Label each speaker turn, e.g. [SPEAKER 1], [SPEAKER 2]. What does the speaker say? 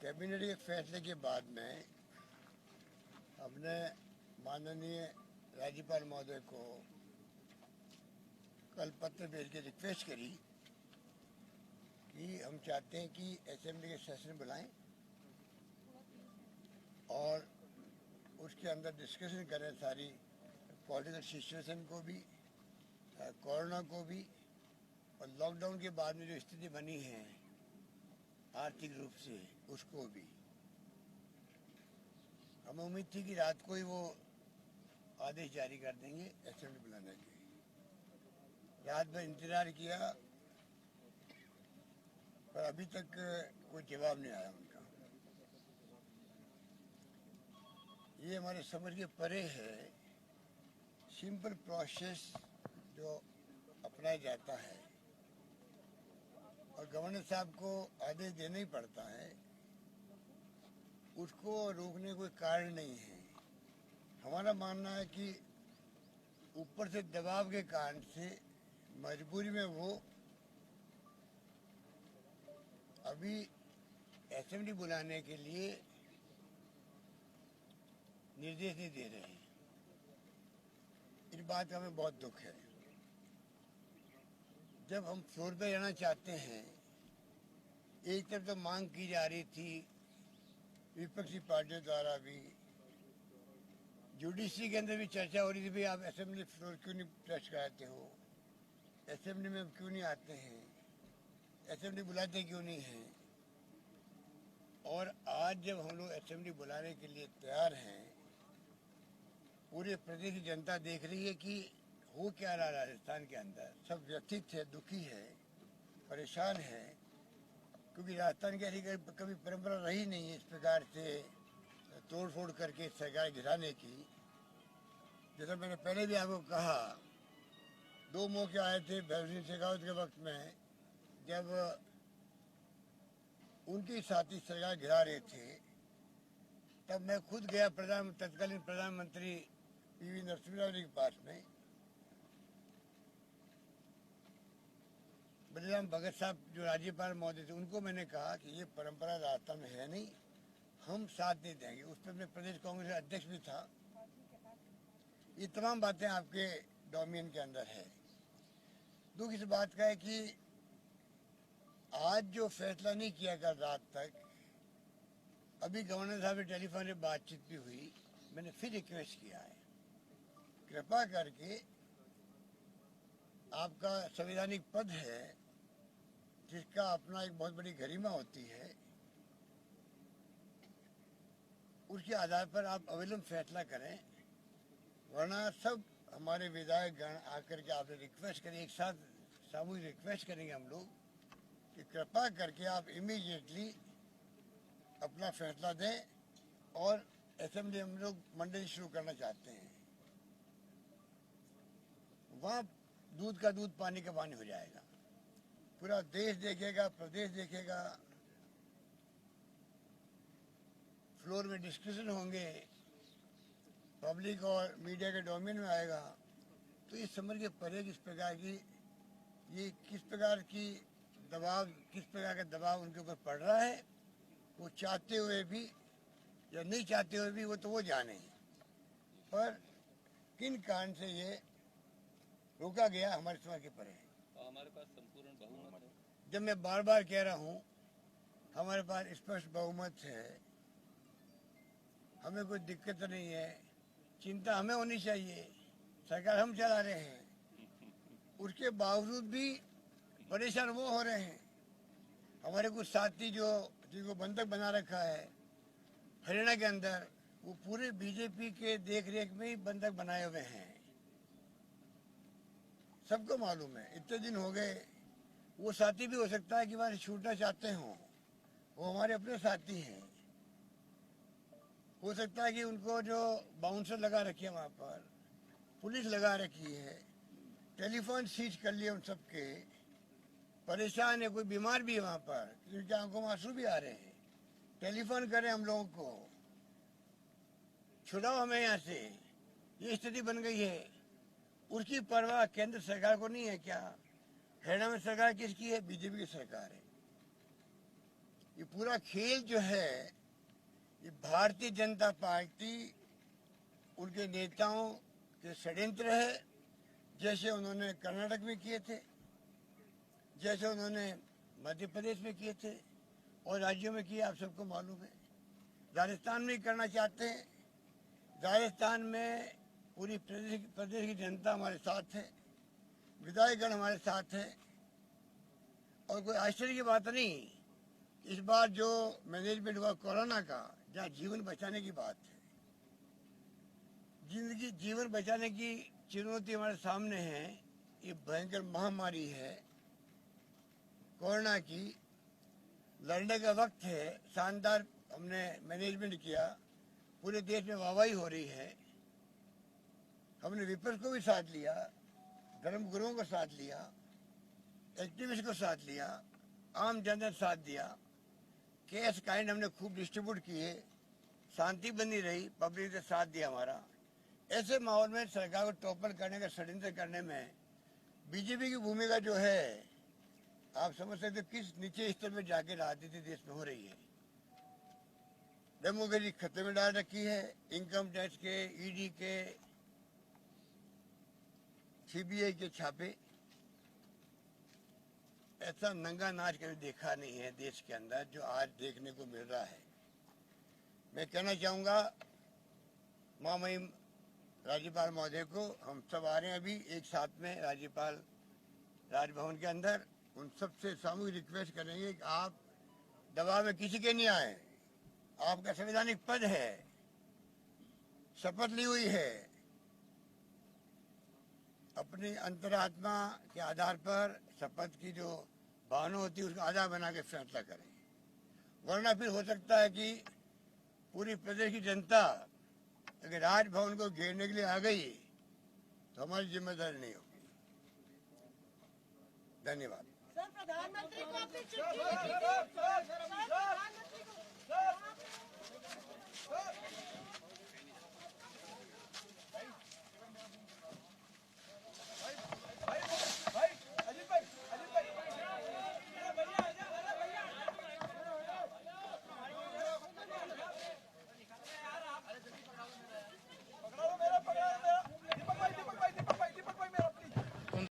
[SPEAKER 1] Cabinet के फैसले के बाद में हमने माननीय राज्यपाल महोदय को कल पत्र भेज के रिक्वेस्ट करी कि हम चाहते हैं कि असेंबली के सेशन बुलाएं और उसके अंदर डिस्कशन करें सारी पॉलिटिकल सिचुएशन को भी, कोरोना को भी और लॉकडाउन के बाद में जो स्थिति बनी है आर्थिक रूप से उसको भी। हमें उम्मीद थी कि रात को ही वो आदेश जारी कर देंगे असेंबली बुलाने के। रात भर इंतजार किया पर अभी तक कोई जवाब नहीं आया उनका। ये हमारे समझ के परे है। सिंपल प्रोसेस जो अपनाया जाता है और गवर्नर साहब को आदेश देना ही पड़ता है, उसको रोकने कोई कारण नहीं है। हमारा मानना है कि ऊपर से दबाव के कारण से मजबूरी में वो अभी असेंबली बुलाने के लिए निर्देश नहीं दे रहे हैं। इस बात का हमें बहुत दुख है। जब हम फ्लोर पे रहना चाहते हैं, एक तरफ तो मांग की जा रही थी विपक्षी पार्टियों द्वारा भी, जुडिशरी के अंदर भी चर्चा हो रही थी, भाई आप असेंबली फ्लोर क्यों नहीं टच कराते हो, असेंबली में क्यों नहीं आते हैं, असेंबली बुलाते क्यों नहीं हैं। और आज जब हम लोग असेंबली बुलाने के लिए तैयार हैं, पूरे प्रदेश की जनता देख रही है कि हो क्या रहा राजस्थान के अंदर। सब व्यथित है, दुखी है, परेशान है, क्योंकि राजस्थान की ऐसी कभी परंपरा रही नहीं है इस प्रकार से तोड़ फोड़ करके सरकार गिराने की। जैसा मैंने पहले भी आपको कहा, 2 मौके आए थे भैरव सिंह शेखावत के वक्त में, जब उनके साथी सरकार गिरा रहे थे, तब मैं खुद गया तत्कालीन प्रधानमंत्री पीवी नरसिम्हा राव जी के पास में। बलिराम भगत साहब जो राज्यपाल महोदय थे, उनको मैंने कहा कि ये परंपरा राजस्थान में है नहीं, हम साथ नहीं देंगे। उस पर मैं प्रदेश कांग्रेस अध्यक्ष भी था। ये तमाम बातें आपके डोमेन के अंदर है। दुख इस बात का है कि आज जो फैसला नहीं किया कल रात तक, अभी गवर्नर साहब से टेलीफोन से बातचीत भी हुई, मैंने फिर रिक्वेस्ट किया है, कृपा करके आपका संवैधानिक पद है जिसका अपना एक बहुत बड़ी गरिमा होती है, उसके आधार पर आप अविलंब फैसला करें, वरना सब हमारे विधायक गण आकर के आपसे रिक्वेस्ट करें, एक साथ सामूहिक रिक्वेस्ट करेंगे हम लोग कि कृपा करके आप इमीडिएटली अपना फैसला दें और असेंबली हम लोग मंडे शुरू करना चाहते हैं। वहाँ दूध का दूध पानी का पानी हो जाएगा। पूरा देश देखेगा, प्रदेश देखेगा, फ्लोर में डिस्कशन होंगे, पब्लिक और मीडिया के डोमेन में आएगा। तो इस समझ के परे किस प्रकार की किस प्रकार का दबाव उनके ऊपर पड़ रहा है, वो चाहते हुए भी या नहीं चाहते हुए भी वो जाने। पर किन कारण से ये रोका गया हमारे समझ के परे है।
[SPEAKER 2] हमारे पास संपूर्ण बहुमत है।
[SPEAKER 1] जब मैं बार बार कह रहा हूँ हमारे पास स्पष्ट बहुमत है, हमें कोई दिक्कत नहीं है, चिंता हमें होनी चाहिए, सरकार हम चला रहे हैं, उसके बावजूद भी परेशान वो हो रहे हैं। हमारे कुछ साथी जिनको बंधक बना रखा है हरियाणा के अंदर, वो पूरे बीजेपी के देख रेख में ही बंधक बनाए हुए हैं। सबको मालूम है, इतने दिन हो गए। वो साथी भी हो सकता है कि हमारे छूटना चाहते हों, वो हमारे अपने साथी हैं। हो सकता है कि उनको जो बाउंसर लगा रखी है वहाँ पर, पुलिस लगा रखी है, टेलीफोन सीज कर लिए उन सबके, परेशान है, कोई बीमार भी है वहाँ पर, उनकी आंखों में आंसू भी आ रहे हैं, टेलीफोन करें हम लोगों को, छुड़ाओ हमें यहाँ से, ये स्थिति बन गई है। उसकी परवाह केंद्र सरकार को नहीं है क्या? हरियाणा में सरकार किसकी है? बीजेपी की सरकार है। ये पूरा खेल जो है ये भारतीय जनता पार्टी उनके नेताओं के षड्यंत्र है, जैसे उन्होंने कर्नाटक में किए थे, जैसे उन्होंने मध्य प्रदेश में किए थे और राज्यों में किए, आप सबको मालूम है। राजस्थान में करना चाहते हैं। राजस्थान में पूरी प्रदेश की जनता हमारे साथ है, विधायकगण हमारे साथ है और कोई आश्चर्य की बात नहीं। इस बार जो मैनेजमेंट हुआ कोरोना का, जहाँ जीवन बचाने की बात है, जीवन बचाने की चुनौती हमारे सामने है। ये भयंकर महामारी है कोरोना की, लड़ने का वक्त है। शानदार हमने मैनेजमेंट किया, पूरे देश में वाहवाही हो रही है। हमने विपक्ष को भी साथ लिया, धर्मगुरुओं को साथ लिया, एक्टिविस्ट को साथ लिया, आम जनता साथ दिया। कैश काइंड हमने खूब डिस्ट्रीब्यूट किए, शांति बनी रही, पब्लिक ने साथ दिया हमारा। ऐसे माहौल में सरकार को टॉपल करने का षड्यंत्र करने में बीजेपी की भूमिका जो है, आप समझ सकते किस नीचे स्तर पर जाके राजनीति देश में हो रही है। डेमोक्रेसी खतरे में डाल रखी है। इनकम टैक्स के, ईडी के, सीबीआई के छापे, ऐसा नंगा नाच कभी देखा नहीं है देश के अंदर जो आज देखने को मिल रहा है। मैं कहना चाहूँगा महामहिम राज्यपाल महोदय को, हम सब आ रहे हैं अभी एक साथ में राज्यपाल राजभवन के अंदर, उन सबसे सामूहिक रिक्वेस्ट करेंगे कि आप दबाव में किसी के नहीं आए। आपका संवैधानिक पद है, शपथ ली हुई है, अपनी अंतरात्मा के आधार पर शपथ की जो भावना होती है उसको आधार बना के फैसला करें, वरना फिर हो सकता है कि पूरी प्रदेश की जनता अगर राजभवन को घेरने के लिए आ गई तो हमारी जिम्मेदारी नहीं होगी। धन्यवाद।
[SPEAKER 3] सर, प्रधानमंत्री को अपनी चिट्ठी लिखी थी।